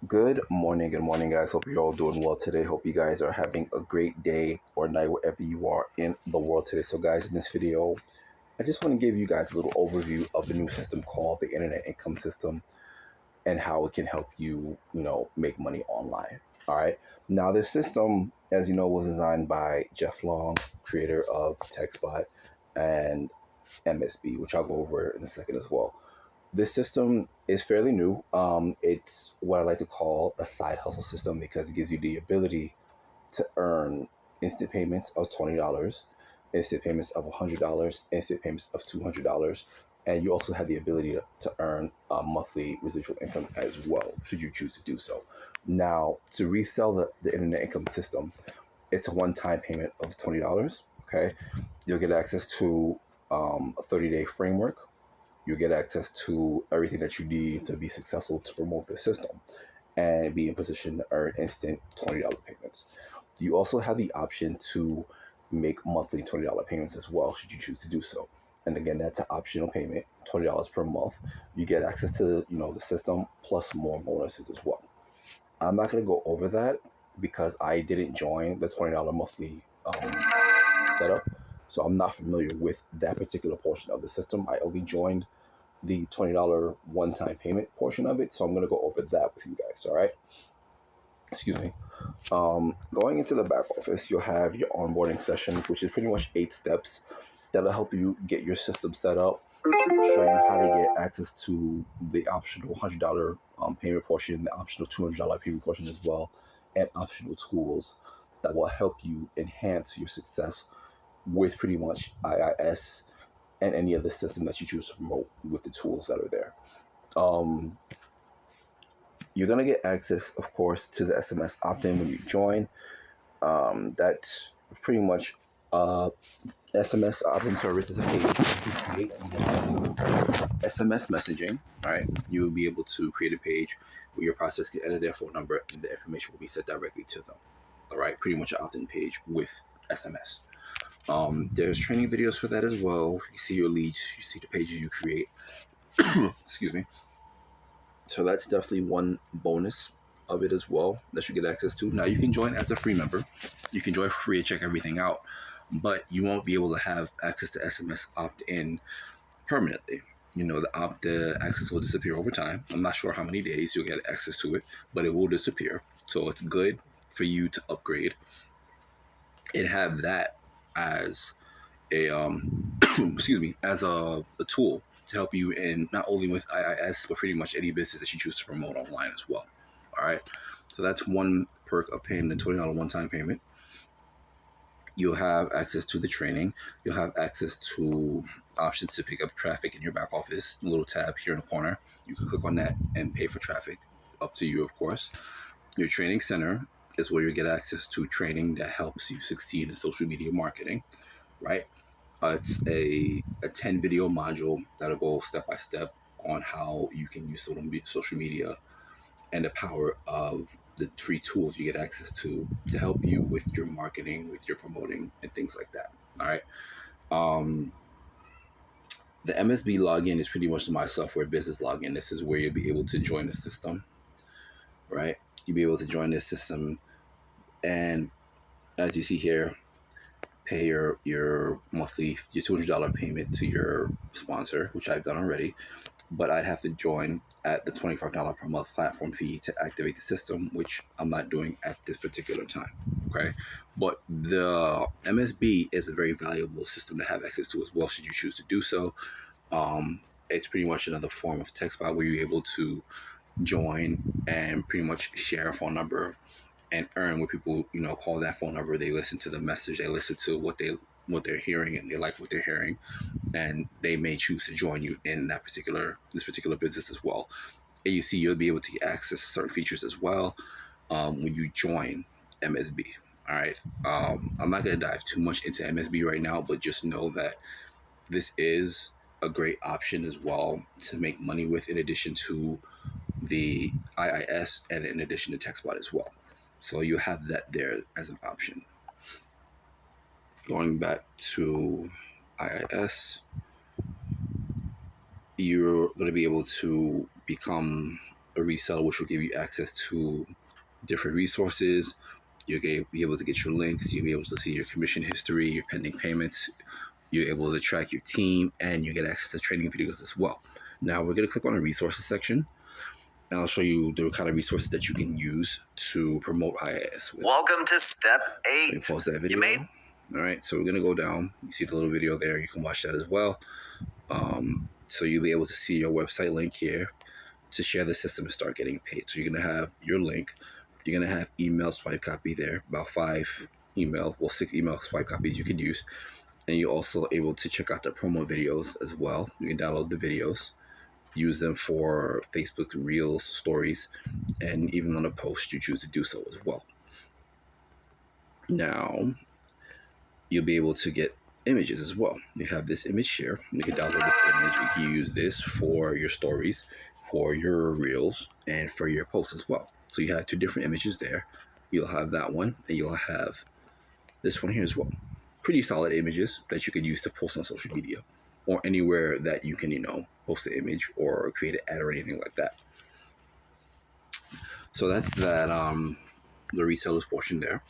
Good morning, guys. Hope you're all doing well today. Hope you guys are having a great day or night wherever you are in the world today. So, guys, in this video, I just want to give you guys a little overview of the new system called the Internet Income System and how it can help you, make money online. All right. Now, this system, as you know, was designed by Jeff Long, creator of TechSpot and MSB, which I'll go over in a second as well. This system is fairly new. It's what I like to call a side hustle system because it gives you the ability to earn instant payments of $20, instant payments of $100, instant payments of $200, and you also have the ability to earn a monthly residual income as well, should you choose to do so. Now, to resell the internet income system, it's a one-time payment of $20. Okay, you'll get access to a 30-day framework. You get access to everything that you need to be successful to promote the system and be in position to earn instant $20 payments. You also have the option to make monthly $20 payments as well, should you choose to do so. And again, that's an optional payment, $20 per month. You get access to the system plus more bonuses as well. I'm not going to go over that because I didn't join the $20 monthly setup, so I'm not familiar with that particular portion of the system. I only joined the $20 one-time payment portion of it, so I'm going to go over that with you guys. All right, excuse me. Going into the back office, you'll have your onboarding session, which is pretty much 8 steps that'll help you get your system set up, show you how to get access to the optional $100 payment portion, the optional $200 payment portion as well, and optional tools that will help you enhance your success with pretty much IIS and any other system that you choose to promote with the tools that are there. You're going to get access, of course, to the SMS Opt In when you join. That's pretty much SMS Opt In service is a page you create SMS messaging. All right, you will be able to create a page where your process can enter their phone number and the information will be sent directly to them. All right, pretty much an opt-in page with SMS. There's training videos for that as well. You see your leads, you see the pages you create. Excuse me. So that's definitely one bonus of it as well that you get access to. Now you can join as a free member. You can join for free and check everything out, but you won't be able to have access to SMS opt-in permanently. The access will disappear over time. I'm not sure how many days you'll get access to it, but it will disappear. So it's good for you to upgrade and have that as a excuse me, as a tool to help you in not only with IIS but pretty much any business that you choose to promote online as well. All right, so that's one perk of paying the $20 one-time payment. You'll have access to the training. You'll have access to options to pick up traffic in your back office. A little tab here in the corner. You can click on that and pay for traffic. Up to you, of course. Your training center is where you get access to training that helps you succeed in social media marketing, right? It's a 10 video module that'll go step by step on how you can use social media and the power of the free tools you get access to help you with your marketing, with your promoting, and things like that. All right. The MSB login is pretty much my software business login. This is where you'll be able to join the system, right? You'll be able to join this system, and as you see here, pay your monthly, your $200 payment to your sponsor, which I've done already, but I'd have to join at the $25 per month platform fee to activate the system, which I'm not doing at this particular time. Okay, but the MSB is a very valuable system to have access to as well, should you choose to do so. It's pretty much another form of TechSpot where you're able to join and pretty much share a phone number and earn what people call that phone number. They listen to the message, they listen to what they're hearing, and they like what they're hearing, and they may choose to join you in this particular business as well. And you see, you'll be able to get access to certain features as well when you join MSB. All right, I'm not going to dive too much into MSB right now, but just know that this is a great option as well to make money with, in addition to the IIS and in addition to TechSpot as well. So you have that there as an option. Going back to IIS, you're going to be able to become a reseller, which will give you access to different resources. You'll be able to get your links. You'll be able to see your commission history, your pending payments. You're able to track your team, and you get access to training videos as well. Now we're going to click on the resources section, and I'll show you the kind of resources that you can use to promote IIS with. Welcome to step 8. Let me pause that video. All right, so we're going to go down. You see the little video there. You can watch that as well. So you'll be able to see your website link here to share the system and start getting paid. So you're going to have your link. You're going to have email swipe copy there, about 6 email swipe copies you can use. And you're also able to check out the promo videos as well. You can download the videos, use them for Facebook Reels, stories, and even on a post you choose to do so as well. Now, you'll be able to get images as well. You have this image here. You can download this image. You can use this for your stories, for your reels, and for your posts as well. So you have 2 different images there. You'll have that one, and you'll have this one here as well. Pretty solid images that you could use to post on social media or anywhere that you can, post an image or create an ad or anything like that. So that's that, the resellers portion there.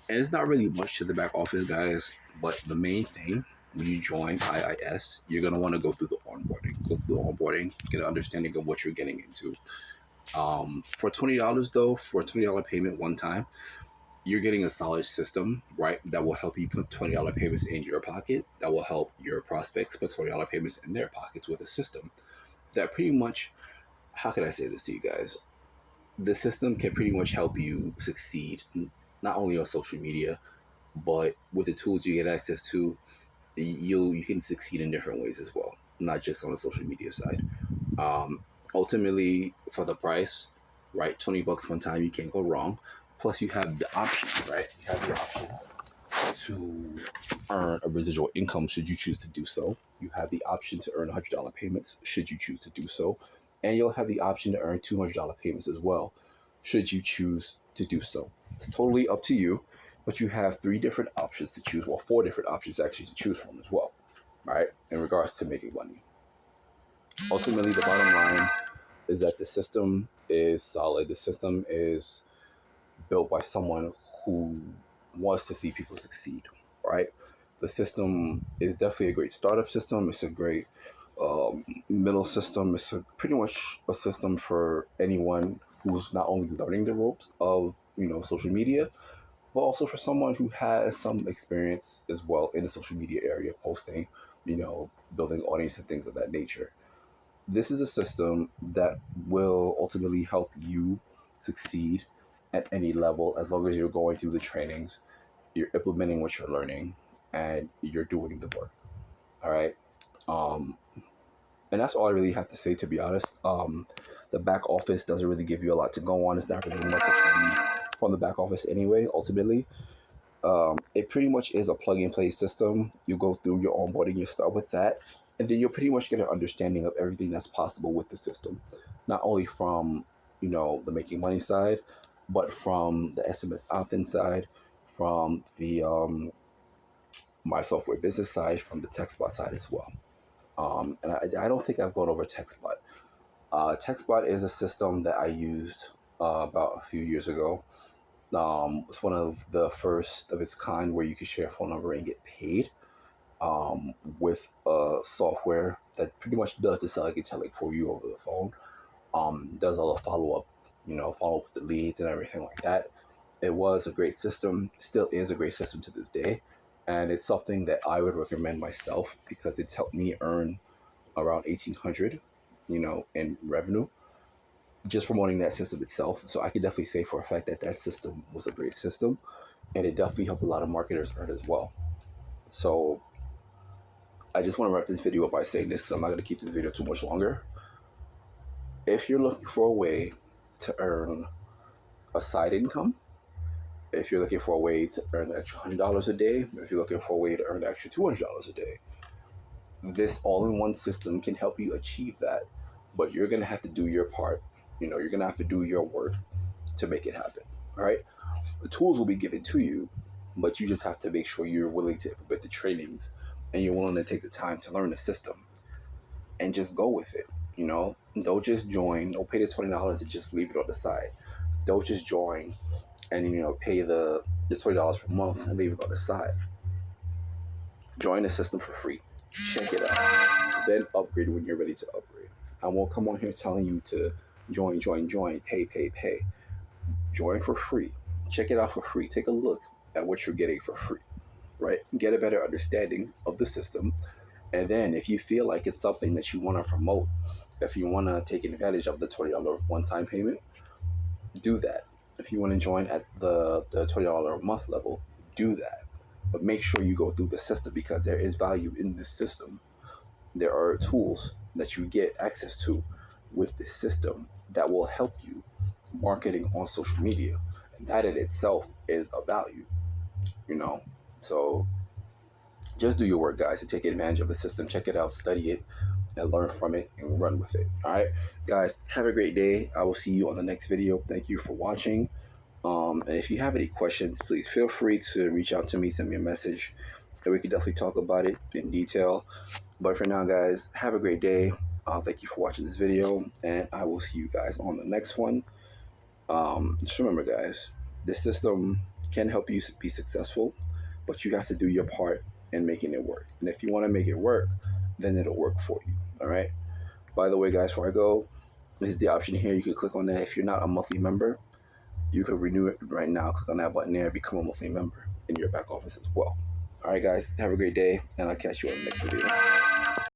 And it's not really much to the back office, guys, but the main thing, when you join IIS, you're going to want to go through the onboarding, get an understanding of what you're getting into. For $20 though, for a $20 payment one time, you're getting a solid system, right? That will help you put $20 payments in your pocket. That will help your prospects put $20 payments in their pockets with a system that pretty much, how can I say this to you guys? The system can pretty much help you succeed, not only on social media, but with the tools you get access to, you can succeed in different ways as well, not just on the social media side. Ultimately, for the price, right, $20 one time, you can't go wrong. Plus, you have the option, right? You have the option to earn a residual income should you choose to do so. You have the option to earn $100 payments should you choose to do so. And you'll have the option to earn $200 payments as well should you choose to do so. It's totally up to you, but you have 3 different options to choose, well, 4 different options actually to choose from as well, right? In regards to making money. Ultimately, the bottom line is that the system is solid. The system is built by someone who wants to see people succeed, right? The system is definitely a great startup system. It's a great middle system. It's pretty much a system for anyone who's not only learning the ropes of social media, but also for someone who has some experience as well in the social media area, posting, building audience and things of that nature. This is a system that will ultimately help you succeed at any level as long as you're going through the trainings, you're implementing what you're learning, and you're doing the work. All right. And that's all I really have to say, to be honest. The back office doesn't really give you a lot to go on. It's not really much that you need from the back office anyway, ultimately. It pretty much is a plug-and-play system. You go through your onboarding, you start with that, and then you'll pretty much get an understanding of everything that's possible with the system. Not only from, the making money side, but from the SMS Opt In side, from the my software business side, from the TechSpot side as well. And I don't think I've gone over TechSpot. TechSpot is a system that I used about a few years ago. It's one of the first of its kind where you can share a phone number and get paid with a software that pretty much does the selling and telling for you over the phone. Does all the follow-up, follow up with the leads and everything like that. It was a great system, still is a great system to this day. And it's something that I would recommend myself because it's helped me earn around $1,800, in revenue, just promoting that system itself. So I can definitely say for a fact that system was a great system, and it definitely helped a lot of marketers earn as well. So I just want to wrap this video up by saying this because I'm not going to keep this video too much longer. If you're looking for a way to earn a side income, if you're looking for a way to earn an extra $100 a day, if you're looking for a way to earn an extra $200 a day, this all-in-one system can help you achieve that. But you're going to have to do your part. You're going to have to do your work to make it happen. All right? The tools will be given to you, but you just have to make sure you're willing to implement the trainings and you're willing to take the time to learn the system and just go with it. You know, don't just join. Don't pay the $20 and just leave it on the side. Don't just join and pay the $20 per month and leave it on the side. Join the system for free. Check it out. Then upgrade when you're ready to upgrade. I won't come on here telling you to join, pay. Join for free. Check it out for free. Take a look at what you're getting for free, right? Get a better understanding of the system. And then if you feel like it's something that you want to promote, if you want to take advantage of the $20 one-time payment, do that. If you want to join at the $20 a month level, do that. But make sure you go through the system, because there is value in this system. There are tools that you get access to with this system that will help you marketing on social media. And that in itself is a value, So just do your work, guys, and take advantage of the system. Check it out, study it, and learn from it and run with it. All right, guys, have a great day. I will see you on the next video. Thank you for watching. And if you have any questions, please feel free to reach out to me, send me a message, and we can definitely talk about it in detail. But for now, guys, have a great day. Thank you for watching this video, and I will see you guys on the next one. Just remember, guys, this system can help you be successful, but you have to do your part in making it work. And if you want to make it work, then it'll work for you. All right. By the way, guys, before I go, this is the option here. You can click on that. If you're not a monthly member, you can renew it right now. Click on that button there, become a monthly member in your back office as well. All right, guys, have a great day, and I'll catch you on the next video.